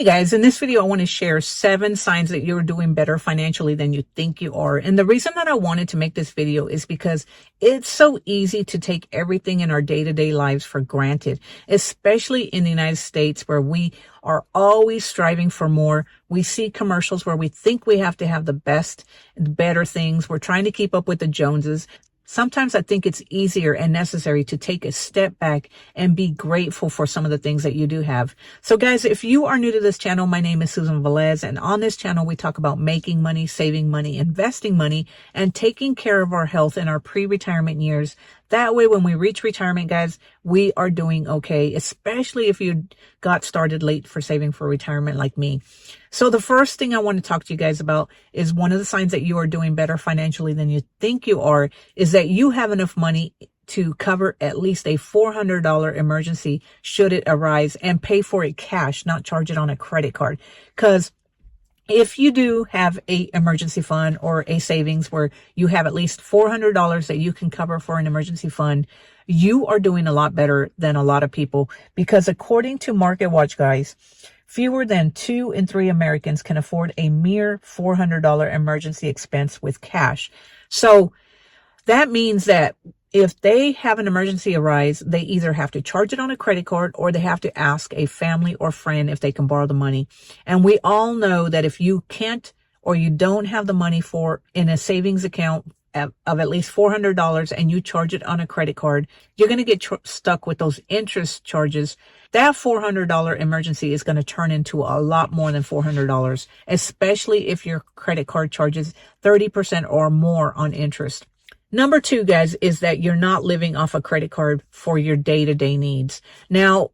Hey guys, in this video, I want to share 7 signs that you're doing better financially than you think you are. And the reason that I wanted to make this video is because it's so easy to take everything in our day-to-day lives for granted, especially in the United States where we are always striving for more. We see commercials where we think we have to have the best, better things. We're trying to keep up with the Joneses. Sometimes I think it's easier and necessary to take a step back and be grateful for some of the things that you do have. So guys, if you are new to this channel, my name is Susan Velez, and on this channel, we talk about making money, saving money, investing money, and taking care of our health in our pre-retirement years. That way, when we reach retirement, guys, we are doing okay, especially if you got started late for saving for retirement like me. So the first thing I want to talk to you guys about is one of the signs that you are doing better financially than you think you are is that you have enough money to cover at least a $400 emergency should it arise and pay for it cash, not charge it on a credit card. Because if you do have a emergency fund or a savings where you have at least $400 that you can cover for an emergency fund, you are doing a lot better than a lot of people, because according to MarketWatch, guys, fewer than 2 in 3 Americans can afford a mere $400 emergency expense with cash. So that means that if they have an emergency arise, they either have to charge it on a credit card or they have to ask a family or friend if they can borrow the money. And we all know that if you can't or you don't have the money for in a savings account of at least $400 and you charge it on a credit card, you're going to get stuck with those interest charges. That $400 emergency is going to turn into a lot more than $400, especially if your credit card charges 30% or more on interest. Number 2, guys, is that you're not living off a credit card for your day-to-day needs. Now,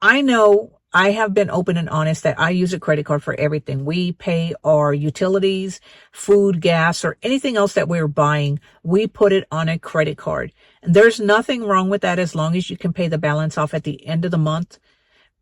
I know I have been open and honest that I use a credit card for everything. We pay our utilities, food, gas, or anything else that we're buying. We put it on a credit card. And there's nothing wrong with that as long as you can pay the balance off at the end of the month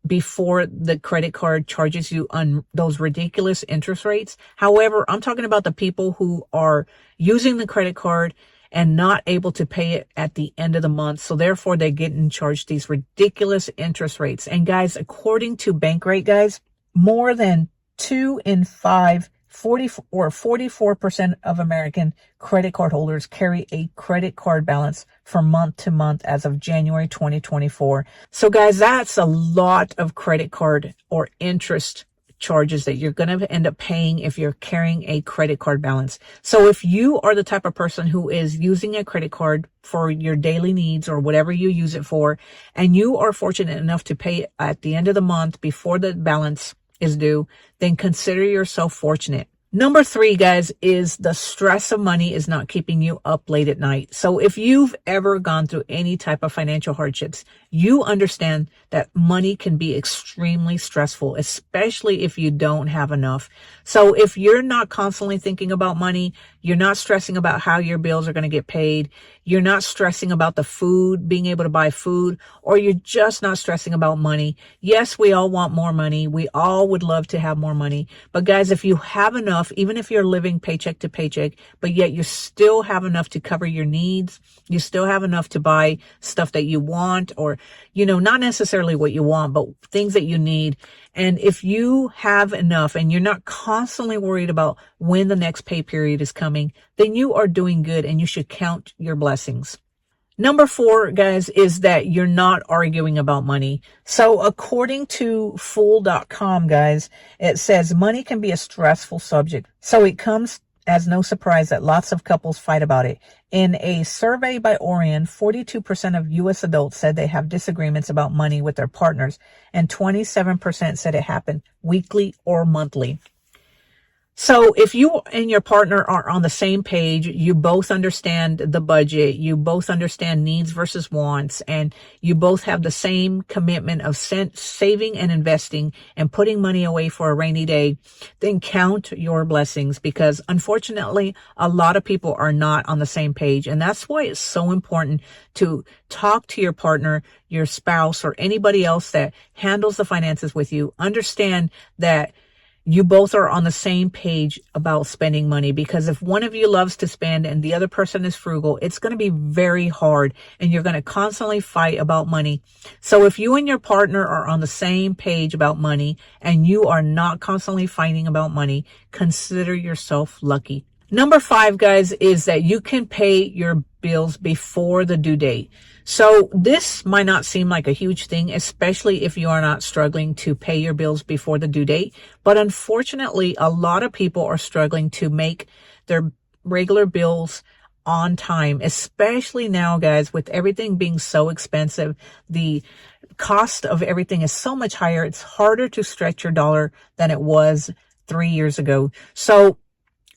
before the credit card charges you on those ridiculous interest rates. However, I'm talking about the people who are using the credit card and not able to pay it at the end of the month. So therefore, they're getting charged these ridiculous interest rates. And guys, according to Bankrate, guys, more than 2 in 5, 44% of American credit card holders carry a credit card balance from month to month as of January 2024. So guys, that's a lot of credit card or interest charges that you're going to end up paying if you're carrying a credit card balance. So if you are the type of person who is using a credit card for your daily needs or whatever you use it for, and you are fortunate enough to pay it at the end of the month before the balance is due, then consider yourself fortunate. Number 3, guys, is the stress of money is not keeping you up late at night. So if you've ever gone through any type of financial hardships, you understand that money can be extremely stressful, especially if you don't have enough. So if you're not constantly thinking about money, you're not stressing about how your bills are going to get paid, you're not stressing about the food, being able to buy food, or you're just not stressing about money. Yes, we all want more money. We all would love to have more money. But guys, if you have enough, even if you're living paycheck to paycheck, but yet you still have enough to cover your needs, you still have enough to buy stuff that you want, or, not necessarily what you want, but things that you need. And if you have enough and you're not constantly worried about when the next pay period is coming, then you are doing good and you should count your blessings. Number 4, guys, is that you're not arguing about money. So according to Fool.com, guys, it says money can be a stressful subject. So it comes as no surprise that lots of couples fight about it. In a survey by Orion, 42% of U.S. adults said they have disagreements about money with their partners, and 27% said it happened weekly or monthly. So if you and your partner are on the same page, you both understand the budget, you both understand needs versus wants, and you both have the same commitment of saving and investing and putting money away for a rainy day, then count your blessings, because unfortunately, a lot of people are not on the same page. And that's why it's so important to talk to your partner, your spouse, or anybody else that handles the finances with you. Understand that you both are on the same page about spending money. Because if one of you loves to spend and the other person is frugal, it's going to be very hard and you're going to constantly fight about money. So if you and your partner are on the same page about money and you are not constantly fighting about money, consider yourself lucky. Number 5, guys, is that you can pay your bills before the due date. So this might not seem like a huge thing, especially if you are not struggling to pay your bills before the due date. But unfortunately, a lot of people are struggling to make their regular bills on time, especially now, guys, with everything being so expensive. The cost of everything is so much higher. It's harder to stretch your dollar than it was 3 years ago. So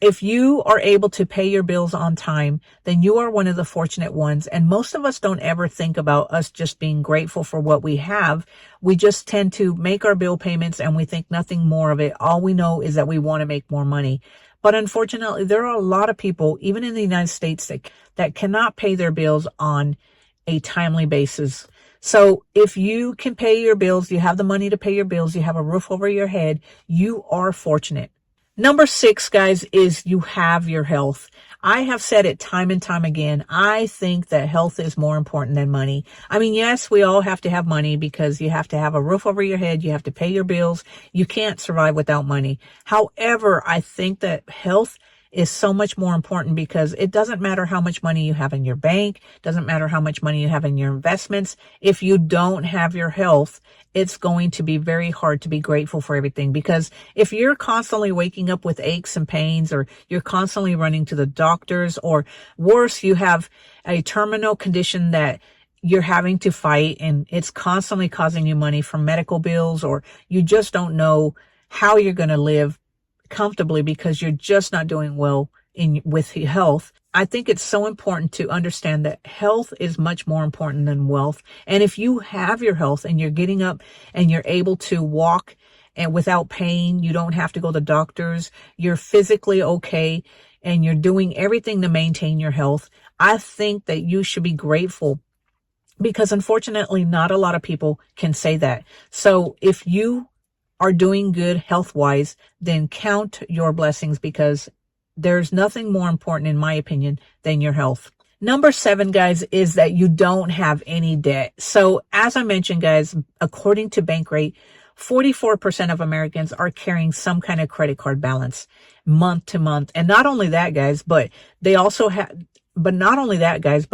if you are able to pay your bills on time, then you are one of the fortunate ones. And most of us don't ever think about us just being grateful for what we have. We just tend to make our bill payments and we think nothing more of it. All we know is that we want to make more money. But unfortunately, there are a lot of people, even in the United States, that cannot pay their bills on a timely basis. So if you can pay your bills, you have the money to pay your bills, you have a roof over your head, you are fortunate. Number 6, guys, is you have your health. I have said it time and time again. I think that health is more important than money. I mean, yes, we all have to have money because you have to have a roof over your head. You have to pay your bills. You can't survive without money. However, I think that health is so much more important because it doesn't matter how much money you have in your bank. Doesn't matter how much money you have in your investments. If you don't have your health, it's going to be very hard to be grateful for everything. Because if you're constantly waking up with aches and pains, or you're constantly running to the doctors, or worse, you have a terminal condition that you're having to fight and it's constantly causing you money from medical bills, or you just don't know how you're going to live comfortably because you're just not doing well with your health. I think it's so important to understand that health is much more important than wealth. And if you have your health and you're getting up and you're able to walk and without pain, you don't have to go to the doctors, you're physically okay, and you're doing everything to maintain your health, I think that you should be grateful, because unfortunately, not a lot of people can say that. So if you are doing good health-wise, then count your blessings, because there's nothing more important, in my opinion, than your health. Number 7, guys, is that you don't have any debt. So as I mentioned, guys, according to Bankrate, 44% of Americans are carrying some kind of credit card balance month to month. And not only that, guys, but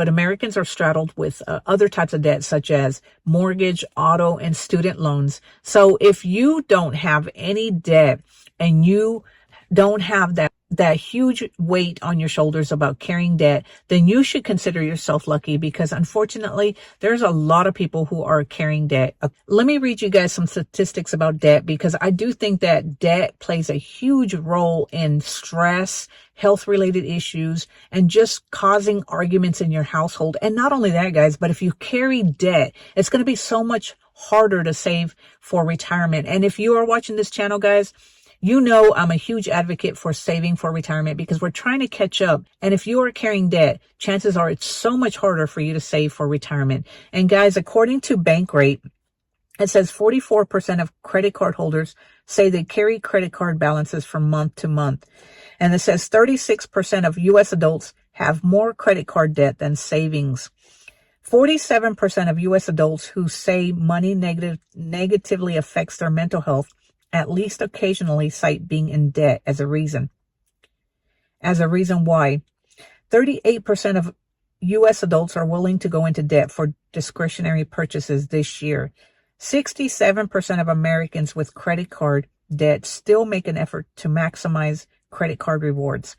Americans are straddled with other types of debt, such as mortgage, auto, and student loans. So if you don't have any debt and you don't have that huge weight on your shoulders about carrying debt, then you should consider yourself lucky, because unfortunately, there's a lot of people who are carrying debt. Let me read you guys some statistics about debt, because I do think that debt plays a huge role in stress, health-related issues, and just causing arguments in your household. And not only that, guys, but if you carry debt, it's going to be so much harder to save for retirement. And if you are watching this channel, guys, you know I'm a huge advocate for saving for retirement, because we're trying to catch up. And if you are carrying debt, chances are it's so much harder for you to save for retirement. And guys, according to Bankrate, it says 44% of credit card holders say they carry credit card balances from month to month. And it says 36% of U.S. adults have more credit card debt than savings. 47% of U.S. adults who say money negatively affects their mental health at least occasionally cite being in debt as a reason. Why? 38% of U.S. adults are willing to go into debt for discretionary purchases this year. 67% of Americans with credit card debt still make an effort to maximize credit card rewards.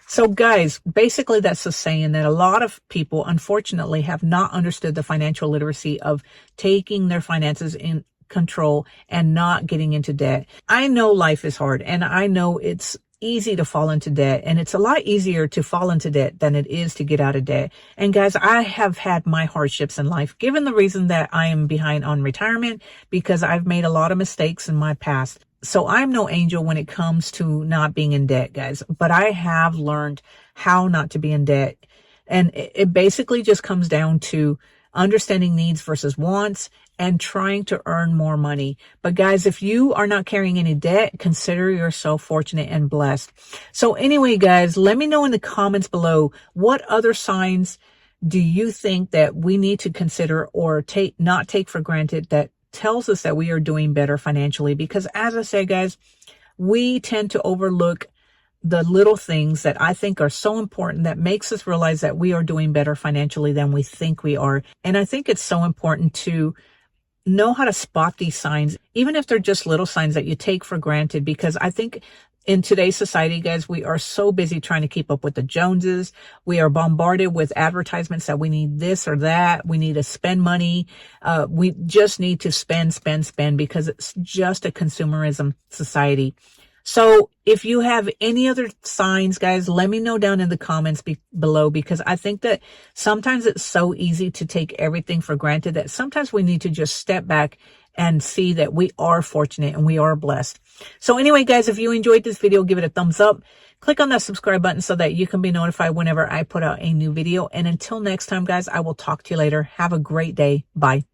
So guys, basically that's the saying that a lot of people, unfortunately, have not understood the financial literacy of taking their finances in control and not getting into debt. I know life is hard, and I know it's easy to fall into debt, and it's a lot easier to fall into debt than it is to get out of debt. And guys, I have had my hardships in life, given the reason that I am behind on retirement, because I've made a lot of mistakes in my past. So I'm no angel when it comes to not being in debt, guys, but I have learned how not to be in debt. And it basically just comes down to understanding needs versus wants, and trying to earn more money. But guys, if you are not carrying any debt, consider yourself fortunate and blessed. So anyway, guys, let me know in the comments below, what other signs do you think that we need to consider or not take for granted that tells us that we are doing better financially? Because as I say, guys, we tend to overlook the little things that I think are so important that makes us realize that we are doing better financially than we think we are. And I think it's so important to know how to spot these signs, even if they're just little signs that you take for granted, because I think in today's society, guys, we are so busy trying to keep up with the Joneses. We are bombarded with advertisements that we need this or that. We need to spend money. We just need to spend because it's just a consumerism society. So if you have any other signs, guys, let me know down in the comments below, because I think that sometimes it's so easy to take everything for granted that sometimes we need to just step back and see that we are fortunate and we are blessed. So anyway, guys, if you enjoyed this video, give it a thumbs up. Click on that subscribe button so that you can be notified whenever I put out a new video. And until next time, guys, I will talk to you later. Have a great day. Bye.